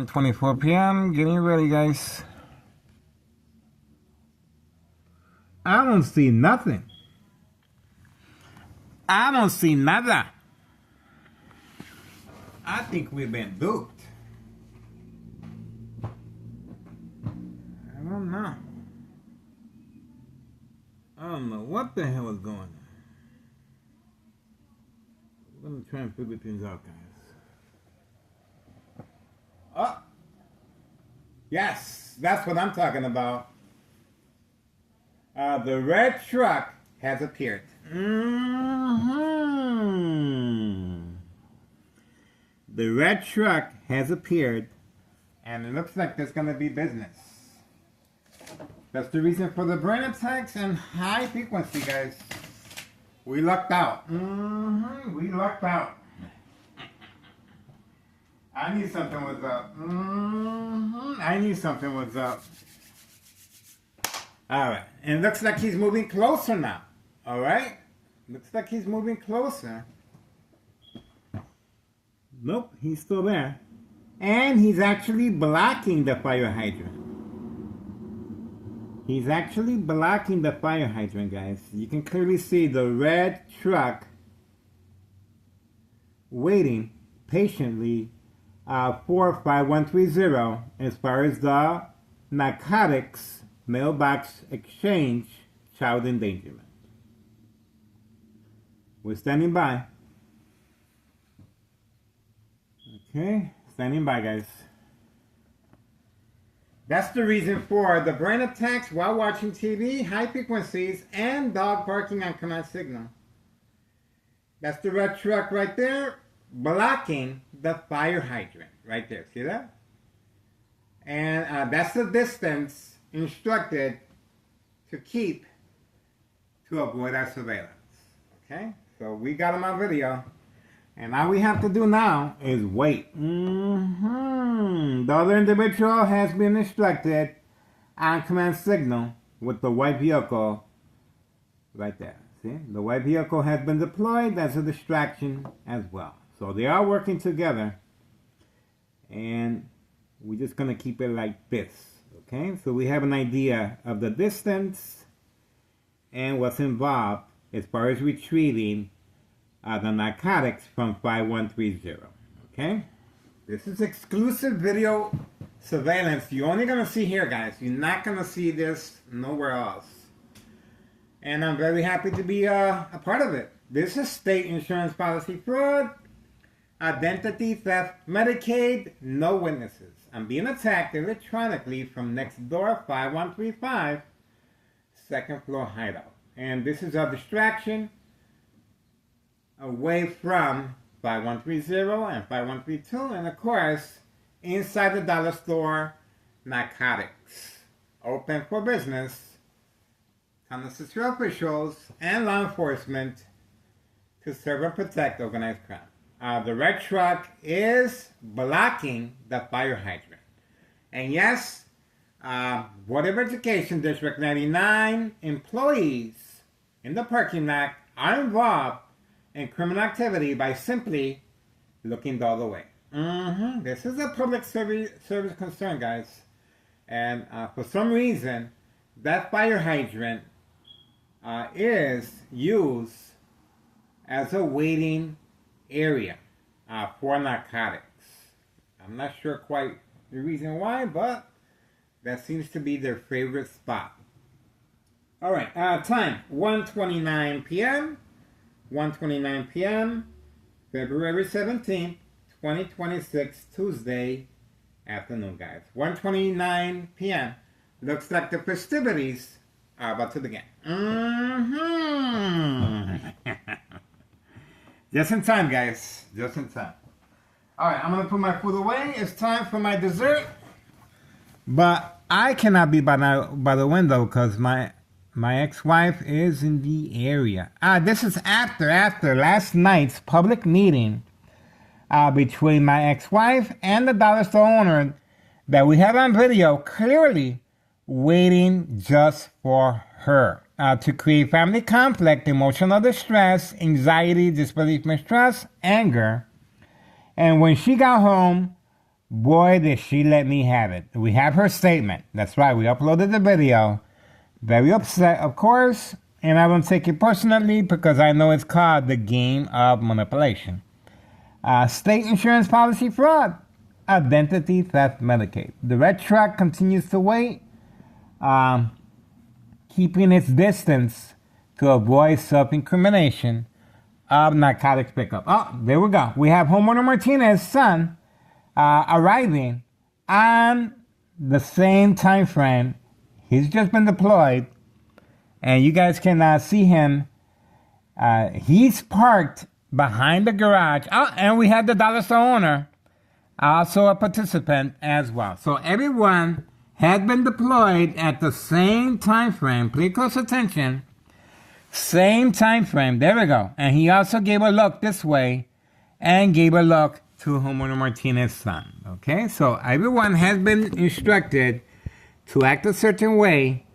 24 p.m. Getting ready, guys. I don't see nothing. I don't see nada. I think we've been duped. I don't know. I don't know what the hell is going on. We're gonna try and figure things out, guys. Oh, yes, that's what I'm talking about. The red truck has appeared. The red truck has appeared, and it looks like there's going to be business. That's the reason for the brain attacks and high frequency, guys. We lucked out. We lucked out. I knew something was up. I knew something was up. Alright, and it looks like he's moving closer now. Alright? Looks like he's moving closer. Nope, he's still there. And he's actually blocking the fire hydrant. He's actually blocking the fire hydrant, guys. You can clearly see the red truck waiting patiently for 5130 as far as the narcotics mailbox exchange child endangerment. We're standing by. Okay, standing by, guys. That's the reason for the brain attacks while watching TV, high frequencies, and dog barking on command signal. That's the red truck right there, blocking the fire hydrant. Right there, see that? And that's the distance instructed to keep to avoid our surveillance. Okay, so we got him on video, and all we have to do now is wait. The other individual has been instructed on command signal with the white vehicle right there. See, the white vehicle has been deployed as a distraction as well. So they are working together, and we're just gonna keep it like this. Okay, so we have an idea of the distance and what's involved as far as retrieving the narcotics from 5130. Okay, this is exclusive video surveillance. You're only gonna see here, guys. You're not gonna see this nowhere else. And I'm very happy to be a part of it. This is state insurance policy fraud, identity theft, Medicaid, no witnesses. I'm being attacked electronically from next door, 5135, second floor hideout. And this is a distraction away from 5130 and 5132, and of course, inside the dollar store, narcotics. Open for business. Unnecessary officials and law enforcement to serve and protect organized crime. The red truck is blocking the fire hydrant. And yes, Board of Education District 99 employees in the parking lot are involved in criminal activity by simply looking the other way. This is a public service concern, guys. And for some reason, that fire hydrant is used as a waiting area for narcotics. I'm not sure quite the reason why, but that seems to be their favorite spot. All right, time 1:29 p.m. 1:29 p.m. February 17th, 2026, Tuesday afternoon, guys. 1:29 p.m. Looks like the festivities are about to begin. Just in time, guys. Just in time. Alright, I'm going to put my food away. It's time for my dessert. But I cannot be by the window because my ex-wife is in the area. This is after last night's public meeting between my ex-wife and the dollar store owner that we have on video, clearly waiting just for her. To create family conflict, emotional distress, anxiety, disbelief, mistrust, anger. And when she got home, Boy, did she let me have it. We have her statement. That's right. We uploaded the video. Very upset, of course. And I don't take it personally because I know it's called the game of manipulation. State insurance policy fraud. Identity theft Medicaid. The red truck continues to wait, keeping its distance to avoid self-incrimination of narcotics pickup. Oh, there we go. We have homeowner Martinez's son arriving on the same time frame. He's just been deployed, and you guys can see him. He's parked behind the garage. Oh, and we have the dollar store owner, also a participant as well. So everyone had been deployed at the same time frame. Pay close attention. Same time frame. There we go. And he also gave a look this way and gave a look to homeowner Martinez's son. Okay, so everyone has been instructed to act a certain way,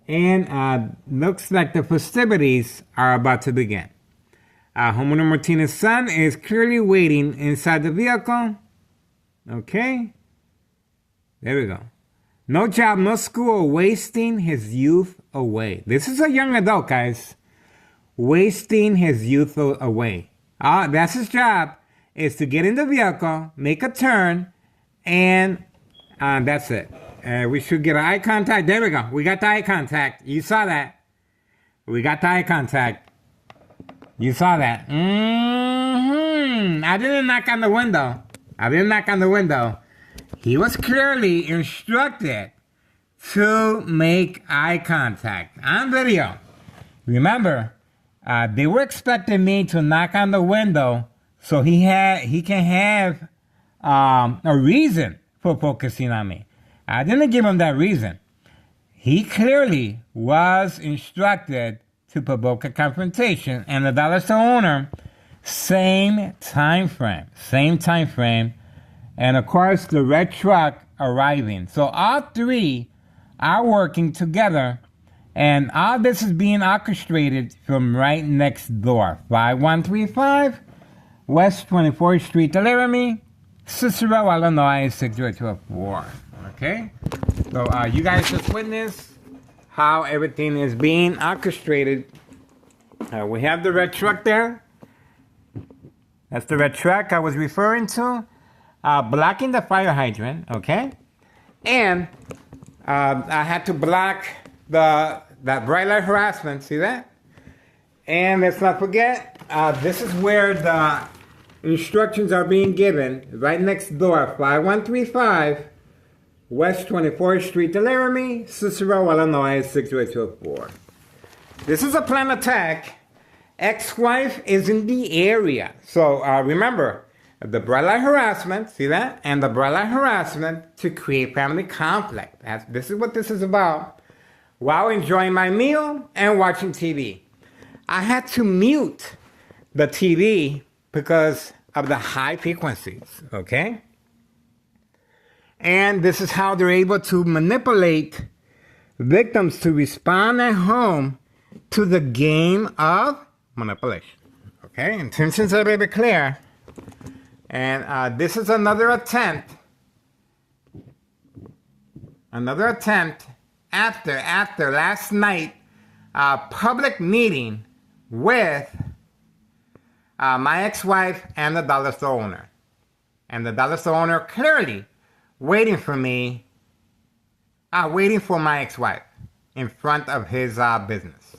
and looks like the festivities are about to begin. Homeowner Martinez's son is clearly waiting inside the vehicle. Okay, there we go. No job, no school, wasting his youth away. This is a young adult, guys. Wasting his youth away. That's his job, is to get in the vehicle, make a turn, and that's it. We should get eye contact. There we go. We got the eye contact. You saw that. We got the eye contact. You saw that. I didn't knock on the window. He was clearly instructed to make eye contact on video. Remember, they were expecting me to knock on the window so he can have a reason for focusing on me. I didn't give him that reason. He clearly was instructed to provoke a confrontation, and the dollar store owner, same time frame, and of course the red truck arriving. So all three are working together, and all this is being orchestrated from right next door, 5135 West 24th Street, Laramie, Cicero, Illinois 60204. Okay, so you guys just witnessed how everything is being orchestrated. We have the red truck there. That's the red truck I was referring to, blocking the fire hydrant. Okay, and I had to block that bright light harassment. See that? And let's not forget, this is where the instructions are being given. Right next door, 5135 West 24th Street, Laramie, Cicero, Illinois 60204. This is a planned attack. Ex-wife is in the area. So remember, the bright light harassment, see that? And the bright light harassment to create family conflict. This is what this is about. While enjoying my meal and watching TV. I had to mute the TV because of the high frequencies, okay? And this is how they're able to manipulate victims to respond at home to the game of manipulation. Okay, intentions are very clear. And this is another attempt after last night public meeting with my ex-wife and the dollar store owner. And the dollar store owner clearly waiting for me, waiting for my ex-wife in front of his business.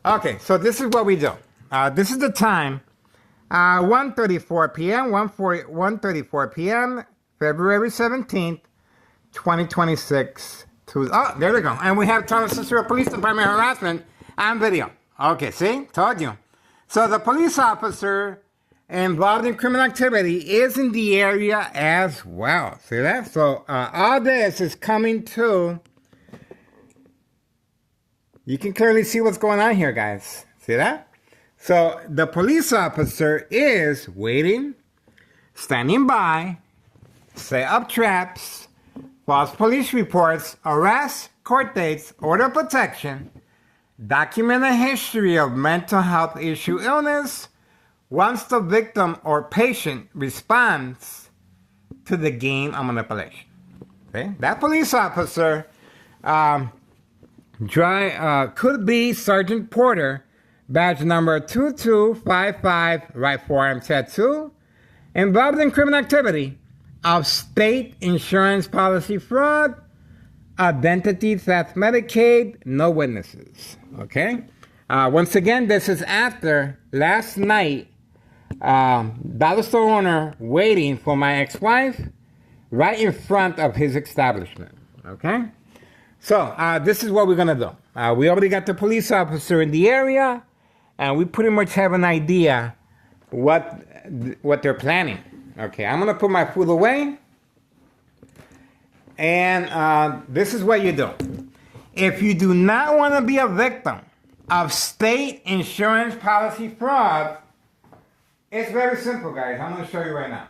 Okay, so this is what we do. This is the time, 1:34 p.m., 1:34 p.m., February 17th, 2026. Oh, there we go. And we have Thomas Cicero Police Department harassment on video. Okay, see? Told you. So the police officer involved in criminal activity is in the area as well. See that? So all this is coming to... You can clearly see what's going on here, guys. See that? So the police officer is waiting, standing by, set up traps, false police reports, arrests, court dates, order of protection, document a history of mental health issue illness. Once the victim or patient responds to the game of manipulation. Okay? That police officer could be Sergeant Porter, badge number 2255, right forearm tattoo, involved in criminal activity of state insurance policy fraud, identity theft, Medicaid, no witnesses. Okay? Once again, this is after last night, dollar store owner waiting for my ex-wife right in front of his establishment. Okay? So, this is what we're going to do. We already got the police officer in the area, and we pretty much have an idea what they're planning. Okay, I'm going to put my food away. And this is what you do. If you do not want to be a victim of state insurance policy fraud, it's very simple, guys. I'm going to show you right now.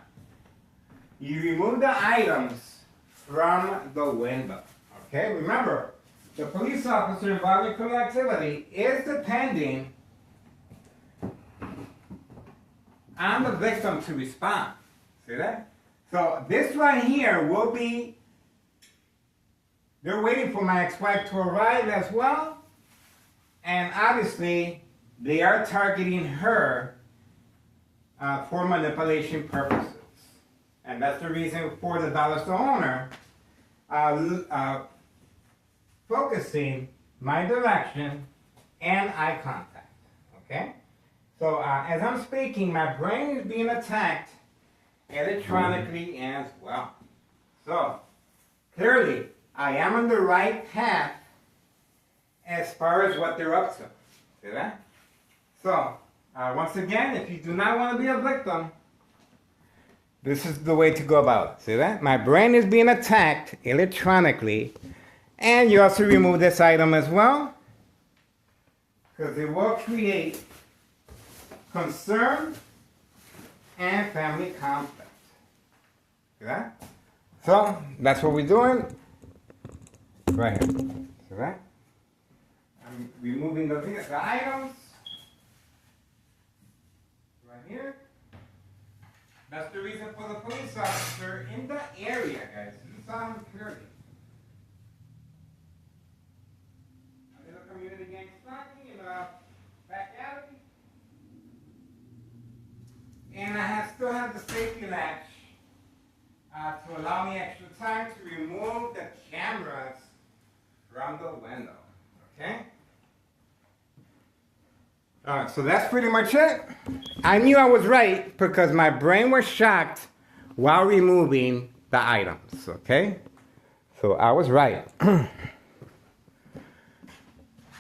You remove the items from the window. Okay, remember, the police officer involved in criminal activity is depending on the victim to respond. See that? So this right here will be, they're waiting for my ex-wife to arrive as well. And obviously, they are targeting her for manipulation purposes. And that's the reason for the dollar store owner focusing my direction and eye contact. Okay? So as I'm speaking, my brain is being attacked electronically as well. So clearly, I am on the right path as far as what they're up to. See that? So once again, if you do not want to be a victim, this is the way to go about it. See that? My brain is being attacked electronically. And you also remove this item as well, because it will create concern and family conflict. See that? So that's what we're doing right here. See that? I'm removing the items right here. That's the reason for the police officer in the area, guys. You saw him clearly. A little community gang stalking in the back alley. And I still have the safety latch to allow me extra time to remove the cameras from the window. Okay? Alright, so that's pretty much it. I knew I was right because my brain was shocked while removing the items. Okay? So I was right.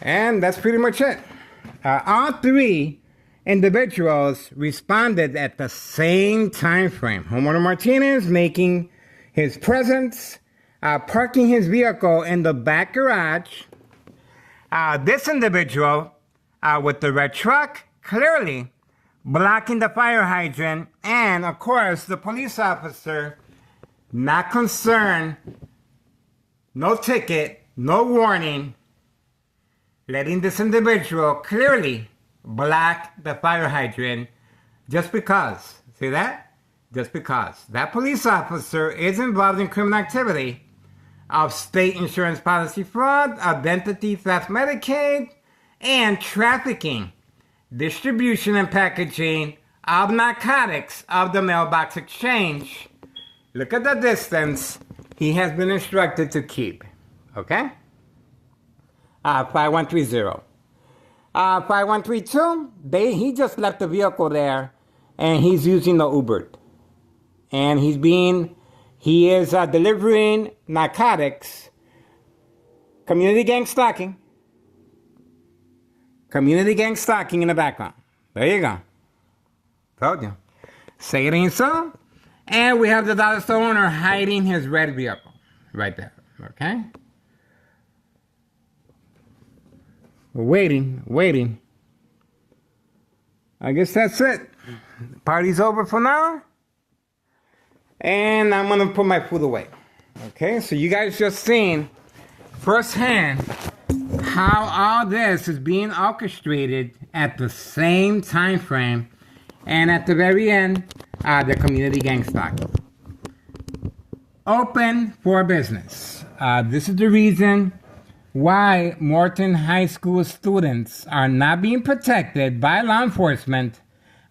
And that's pretty much it. All three individuals responded at the same time frame. Homeowner Martinez making his presence, parking his vehicle in the back garage. This individual with the red truck clearly blocking the fire hydrant, and of course the police officer not concerned, no ticket, no warning, letting this individual clearly block the fire hydrant just because. See that? Just because. That police officer is involved in criminal activity of state insurance policy fraud, identity theft, Medicaid, and trafficking, distribution and packaging of narcotics of the mailbox exchange. Look at the distance he has been instructed to keep. Okay? 5130. 5132, he just left the vehicle there and he's using the Uber. And he is delivering narcotics, community gang stalking. Community gang stalking in the background. There you go. Told you. Say it ain't so. And we have the dollar store owner hiding his red vehicle. Right there. Okay? We're waiting. I guess that's it. The party's over for now. And I'm going to put my food away. Okay? So you guys just seen firsthand how all this is being orchestrated at the same time frame, and at the very end, the community gang stalking. open for business. This is the reason why Morton High School students are not being protected by law enforcement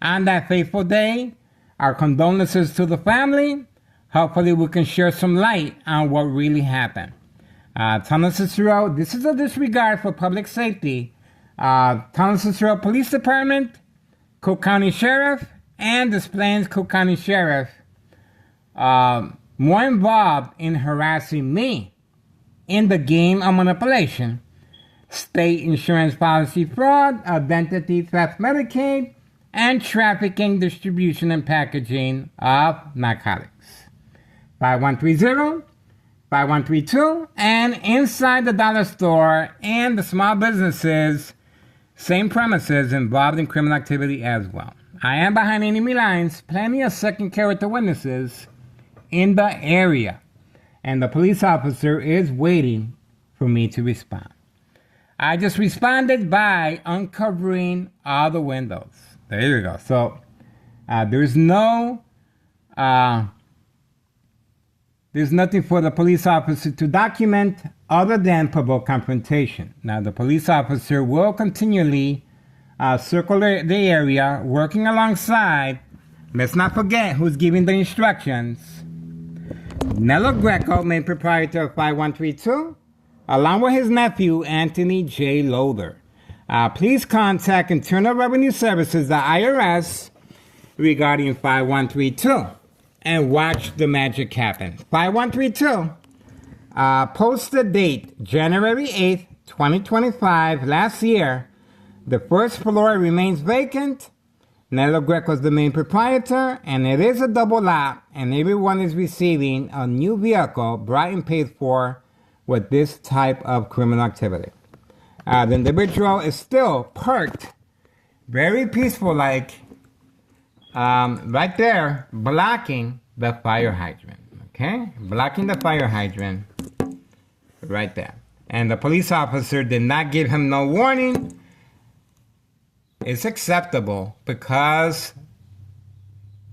on that fateful day. Our condolences to the family. Hopefully we can share some light on what really happened. Tunnel Cicero, this is a disregard for public safety. Tunnel Cicero Police Department, Cook County Sheriff, and Des Plaines Cook County Sheriff more involved in harassing me in the game of manipulation, state insurance policy fraud, identity theft, Medicaid, and trafficking, distribution, and packaging of narcotics. 5130, 5132, and inside the dollar store and the small businesses, same premises involved in criminal activity as well. I am behind enemy lines, plenty of second character witnesses in the area, and the police officer is waiting for me to respond. I just responded by uncovering all the windows. There you go. So there's nothing for the police officer to document other than provoke confrontation. Now the police officer will continually circle the area, working alongside, let's not forget who's giving the instructions, Nello Greco, main proprietor of 5132, along with his nephew, Anthony J. Loader. Please contact Internal Revenue Services, the IRS, regarding 5132 and watch the magic happen. 5132, post the date, January 8th, 2025, last year. The first floor remains vacant. Nello Greco is the main proprietor, and it is a double lot, and everyone is receiving a new vehicle brought and paid for with this type of criminal activity. The individual is still parked, very peaceful like, right there, blocking the fire hydrant, okay? Blocking the fire hydrant right there. And the police officer did not give him no warning. It's acceptable because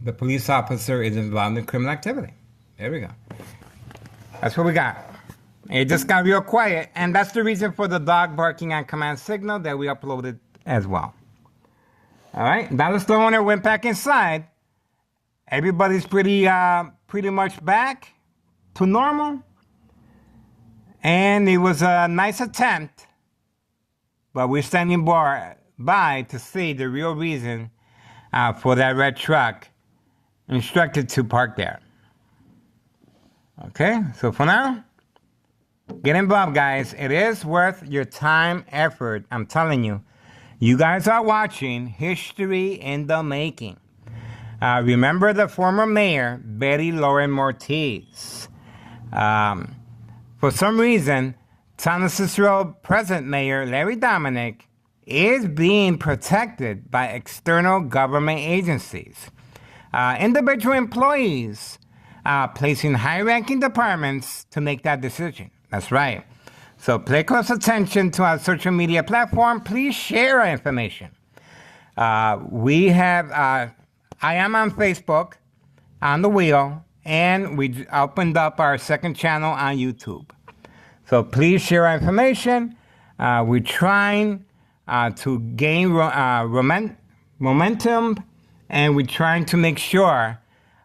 the police officer is involved in criminal activity. There we go. That's what we got. It just got real quiet, and that's the reason for the dog barking on command signal that we uploaded as well. All right, dollar store owner went back inside. Everybody's pretty much back to normal, and it was a nice attempt, but we're standing by to see the real reason for that red truck instructed to park there. Okay, so for now, get involved, guys. It is worth your time, effort. I'm telling you. You guys are watching history in the making. Remember the former mayor, Betty Lauren Mortiz. For some reason, Tunnel Cicero present mayor, Larry Dominic, is being protected by external government agencies. Individual employees placing high-ranking departments to make that decision. That's right. So pay close attention to our social media platform. Please share our information. I am on Facebook, on the wheel, and we opened up our second channel on YouTube. So please share our information. We're trying to gain momentum, and we're trying to make sure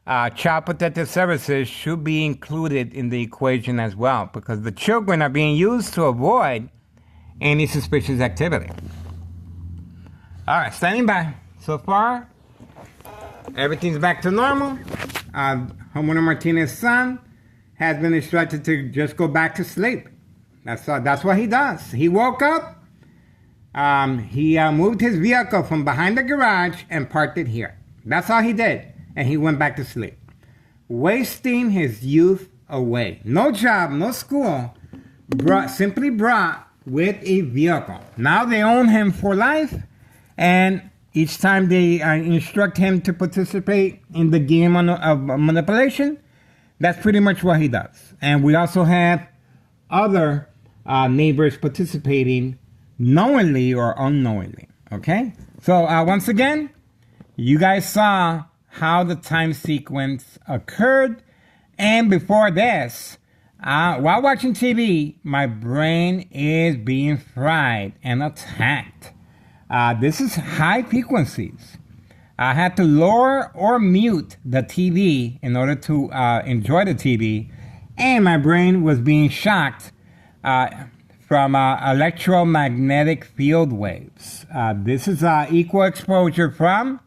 Child Protective Services should be included in the equation as well, because the children are being used to avoid any suspicious activity. All right, standing by. So far, everything's back to normal. Homeowner Martinez's son has been instructed to just go back to sleep. That's what he does. He woke up. He moved his vehicle from behind the garage and parked it here. That's all he did. And he went back to sleep. Wasting his youth away. No job, no school. Simply brought with a vehicle. Now they own him for life. And each time they instruct him to participate in the game of manipulation, that's pretty much what he does. And we also have other neighbors participating knowingly or unknowingly. Okay? So once again, you guys saw how the time sequence occurred, And before this, while watching TV, my brain is being fried and attacked. This is high frequencies. I had to lower or mute the TV in order to enjoy the TV, and my brain was being shocked from electromagnetic field waves. This is equal exposure from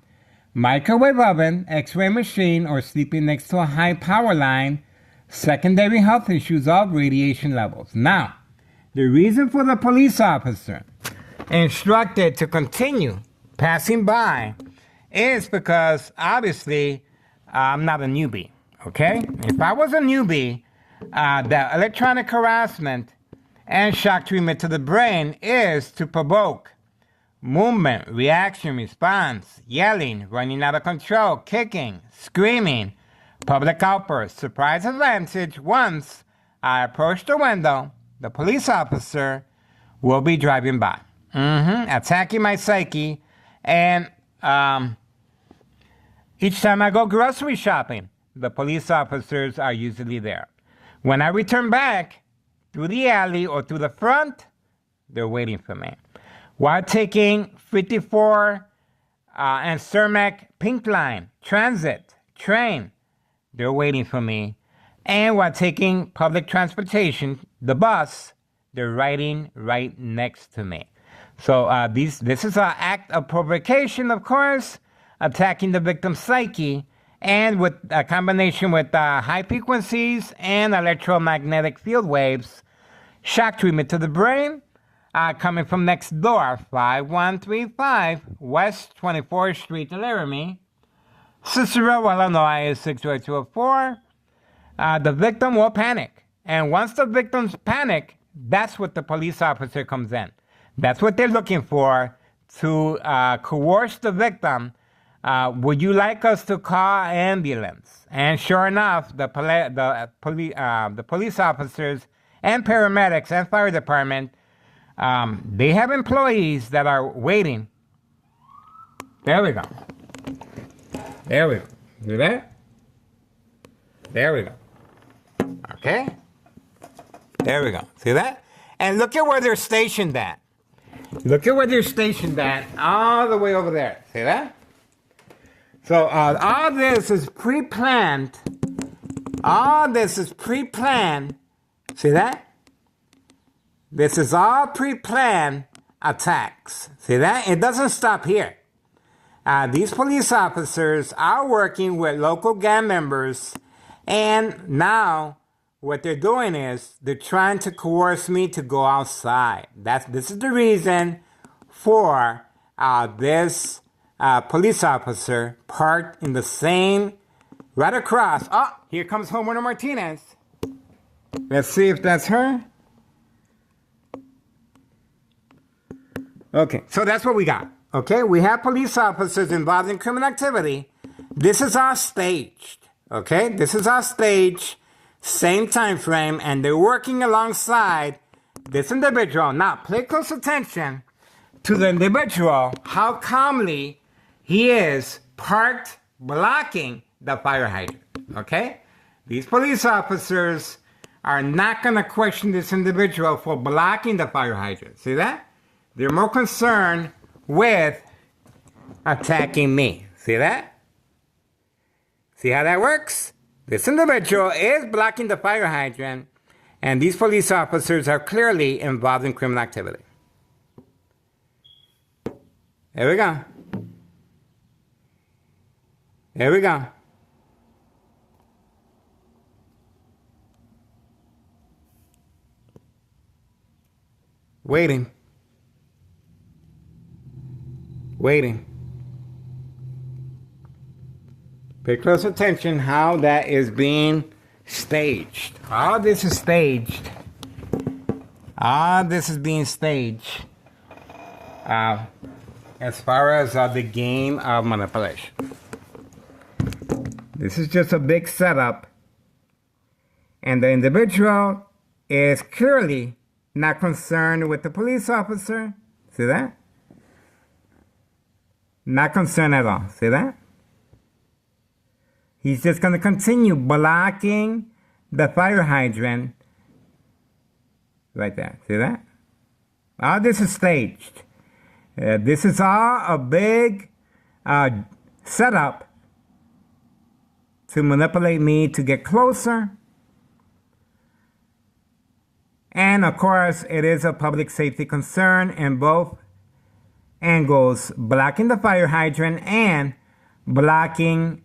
microwave oven, x-ray machine, or sleeping next to a high power line, secondary health issues of radiation levels. Now, the reason for the police officer instructed to continue passing by is because obviously I'm not a newbie, okay? If I was a newbie, the electronic harassment and shock treatment to the brain is to provoke movement, reaction, response, yelling, running out of control, kicking, screaming, public outbursts, surprise advantage. Once I approach the window, the police officer will be driving by, attacking my psyche, and each time I go grocery shopping, the police officers are usually there. When I return back through the alley or through the front, they're waiting for me. While taking 54 and Cermak Pink Line, transit, train, they're waiting for me. And while taking public transportation, the bus, they're riding right next to me. So this is an act of provocation, of course, attacking the victim's psyche, and with a combination with high frequencies and electromagnetic field waves, shock treatment to the brain, coming from next door, 5135 West 24th Street, Laramie, Cicero, Illinois, 60204. The victim will panic. And once the victims panic, that's what the police officer comes in. That's what they're looking for, to coerce the victim. Would you like us to call an ambulance? And sure enough, the police officers and paramedics and fire department, they have employees that are waiting. There we go. There we go. See that? There we go. Okay? There we go. See that? And look at where they're stationed at. Look at where they're stationed at, all the way over there. See that? So all this is pre-planned. All this is pre-planned. See that? This is all pre-planned attacks. See that? It doesn't stop here. These police officers are working with local gang members, and now what they're doing is they're trying to coerce me to go outside. This is the reason for this police officer parked in the same, right across. Oh, here comes Homer Martinez. Let's see if that's her. Okay, so that's what we got. Okay, we have police officers involved in criminal activity. This is all staged. Okay, this is all staged. Same time frame, and they're working alongside this individual. Now, pay close attention to the individual, how calmly he is parked blocking the fire hydrant. Okay? These police officers are not going to question this individual for blocking the fire hydrant. See that? They're more concerned with attacking me. See that? See how that works? This individual is blocking the fire hydrant, and these police officers are clearly involved in criminal activity. There we go. There we go. Waiting. Waiting. Pay close attention how that is being staged. All this is staged. All this is being staged. As far as the game of manipulation. This is just a big setup. And the individual is clearly not concerned with the police officer. See that? Not concerned at all. See that? He's just going to continue blocking the fire hydrant right there. See that? All this is staged. This is all a big setup to manipulate me to get closer. And of course, it is a public safety concern in both angles, blocking the fire hydrant and blocking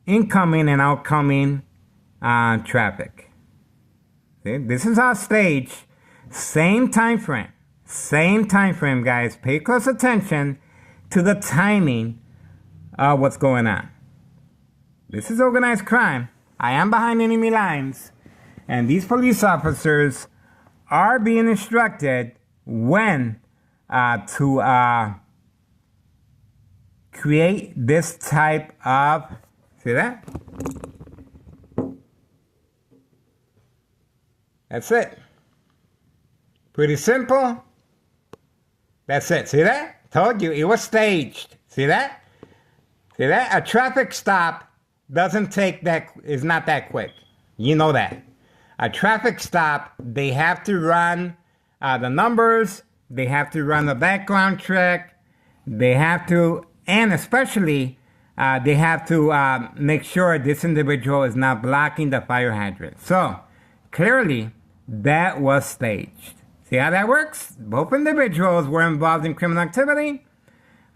incoming and outgoing traffic. See? This is our stage. Same time frame. Same time frame, guys. Pay close attention to the timing of what's going on. This is organized crime. I am behind enemy lines. And these police officers are being instructed when to create this type of, see that? That's it. Pretty simple. That's it. See that? Told you, it was staged. See that? See that? A traffic stop doesn't take that, is not that quick. You know that. A traffic stop, they have to run the numbers, they have to run the background check, they have to, and especially, they have to make sure this individual is not blocking the fire hydrant. So, clearly, that was staged. See how that works? Both individuals were involved in criminal activity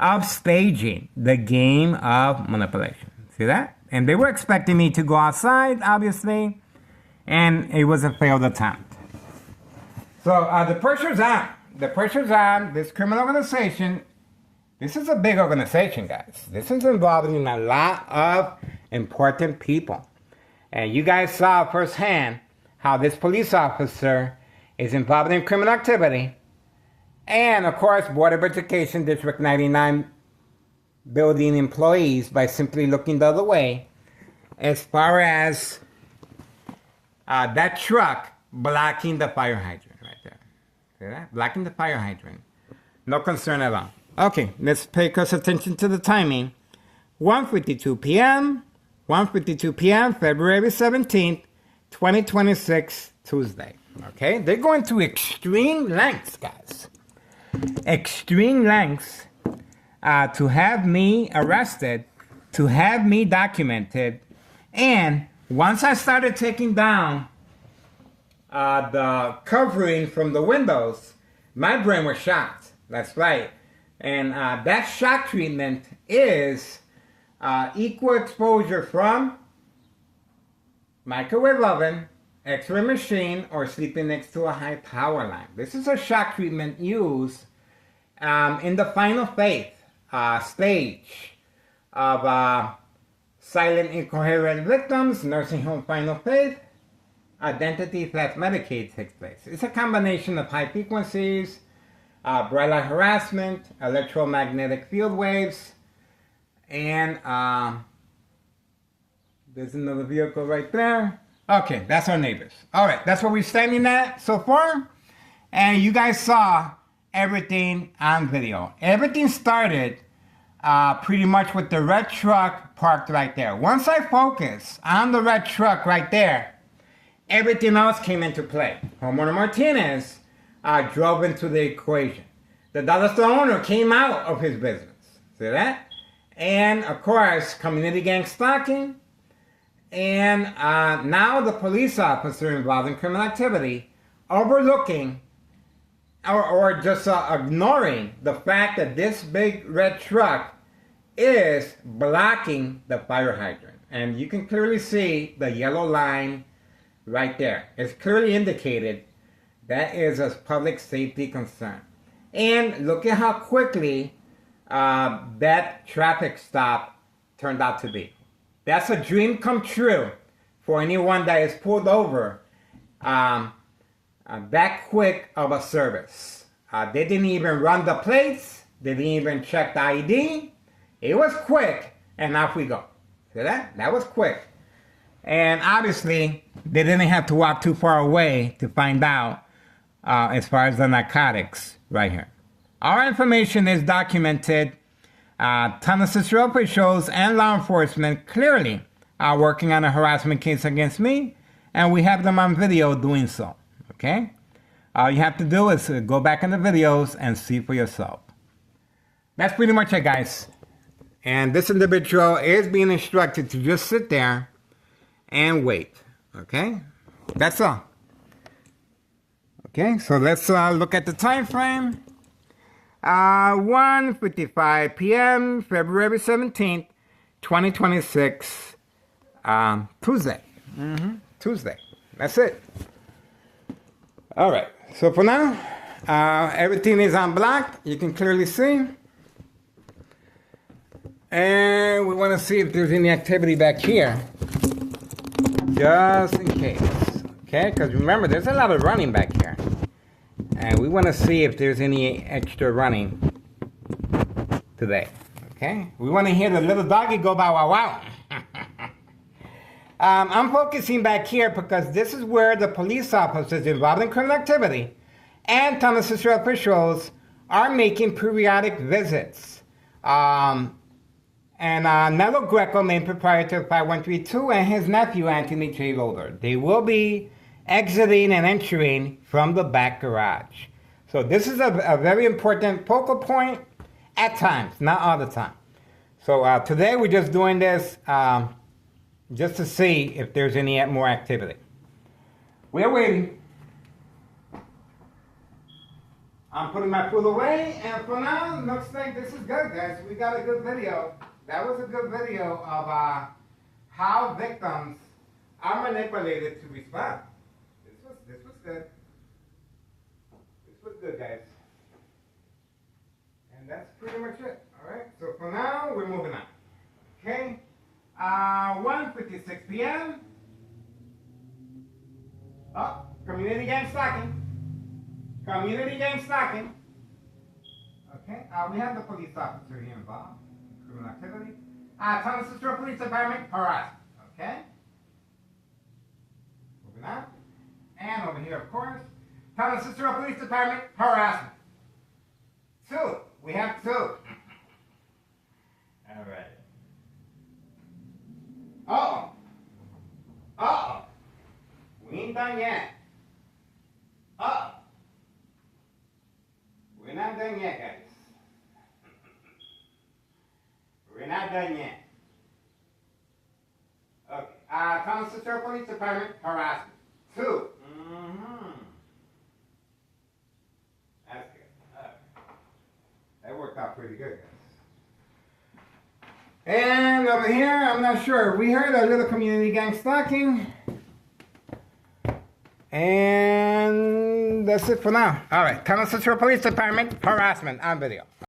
of staging the game of manipulation. See that? And they were expecting me to go outside, obviously, and it was a failed attempt. So the pressure's on. The pressure's on. This criminal organization, this is a big organization, guys. This is involving a lot of important people. And you guys saw firsthand how this police officer is involved in criminal activity. And, of course, Board of Education District 99 building employees by simply looking the other way as far as that truck blocking the fire hydrant right there. See that? Blocking the fire hydrant. No concern at all. Okay, let's pay close attention to the timing. 1:52 p.m., 1:52 p.m., February 17th, 2026, Tuesday. Okay, they're going to extreme lengths, guys. Extreme lengths to have me arrested, to have me documented, and once I started taking down the covering from the windows, my brain was shocked. That's right. And that shock treatment is equal exposure from microwave oven, X-ray machine, or sleeping next to a high power line. This is a shock treatment used in the final faith stage of silent incoherent victims, nursing home final faith, identity theft Medicaid takes place. It's a combination of high frequencies, bright light harassment, electromagnetic field waves, and there's another vehicle right there. Okay, that's our neighbors. All right, that's where we're standing at so far. And you guys saw everything on video. Everything started pretty much with the red truck parked right there. Once I focused on the red truck right there, everything else came into play. Homeowner Martinez drove into the equation. The dollar store owner came out of his business. See that? And of course, community gang stalking. And now the police officer involved in criminal activity overlooking or just ignoring the fact that this big red truck is blocking the fire hydrant. And you can clearly see the yellow line right there. It's clearly indicated that is a public safety concern. And look at how quickly that traffic stop turned out to be. That's a dream come true for anyone that is pulled over that quick of a service. They didn't even run the plates. They didn't even check the ID. It was quick, and off we go. See that? That was quick. And obviously, they didn't have to walk too far away to find out as far as the narcotics right here. Our information is documented. Tennessee officials and law enforcement clearly are working on a harassment case against me, and we have them on video doing so. Okay? All you have to do is go back in the videos and see for yourself. That's pretty much it, guys. And this individual is being instructed to just sit there and wait. Okay? That's all. Okay, so let's look at the time frame. 1:55 p.m., February 17th, 2026, Tuesday. Tuesday. That's it. All right. So for now, everything is on black. You can clearly see. And we want to see if there's any activity back here. Just in case. Okay? Because remember, there's a lot of running back here. And we want to see if there's any extra running today. Okay? We want to hear the little doggy go bow wow wow. I'm focusing back here because this is where the police officers involved in criminal activity and town assistant officials are making periodic visits. And Nello Greco, main proprietor of 5132, and his nephew, Anthony J. Loader. They will be exiting and entering from the back garage. So this is a very important focal point at times, not all the time. So today we're just doing this just to see if there's any more activity. We're waiting. I'm putting my food away, and for now, looks like this is good, guys. We got a good video. That was a good video of how victims are manipulated to respond. This was good. This was good, guys. And that's pretty much it. All right. So for now, we're moving on. Okay. 1:56 p.m. Oh, community gang stalking. Community gang stalking. Okay. We have the police officer here involved in criminal activity. Thomas Cicero Police Department harassment. Okay. Moving on. And over here, of course, Thomas Cicero Police Department harassment. 2. We have 2. All right. Uh-oh. Uh-oh. We ain't done yet. Uh-oh. We're not done yet, guys. We're not done yet. Okay. Thomas Cicero Police Department harassment. 2. That's good. That worked out pretty good, guys. And over here, I'm not sure. We heard a little community gang stalking. And that's it for now. All right. Thomas Cicero Police Department harassment on video.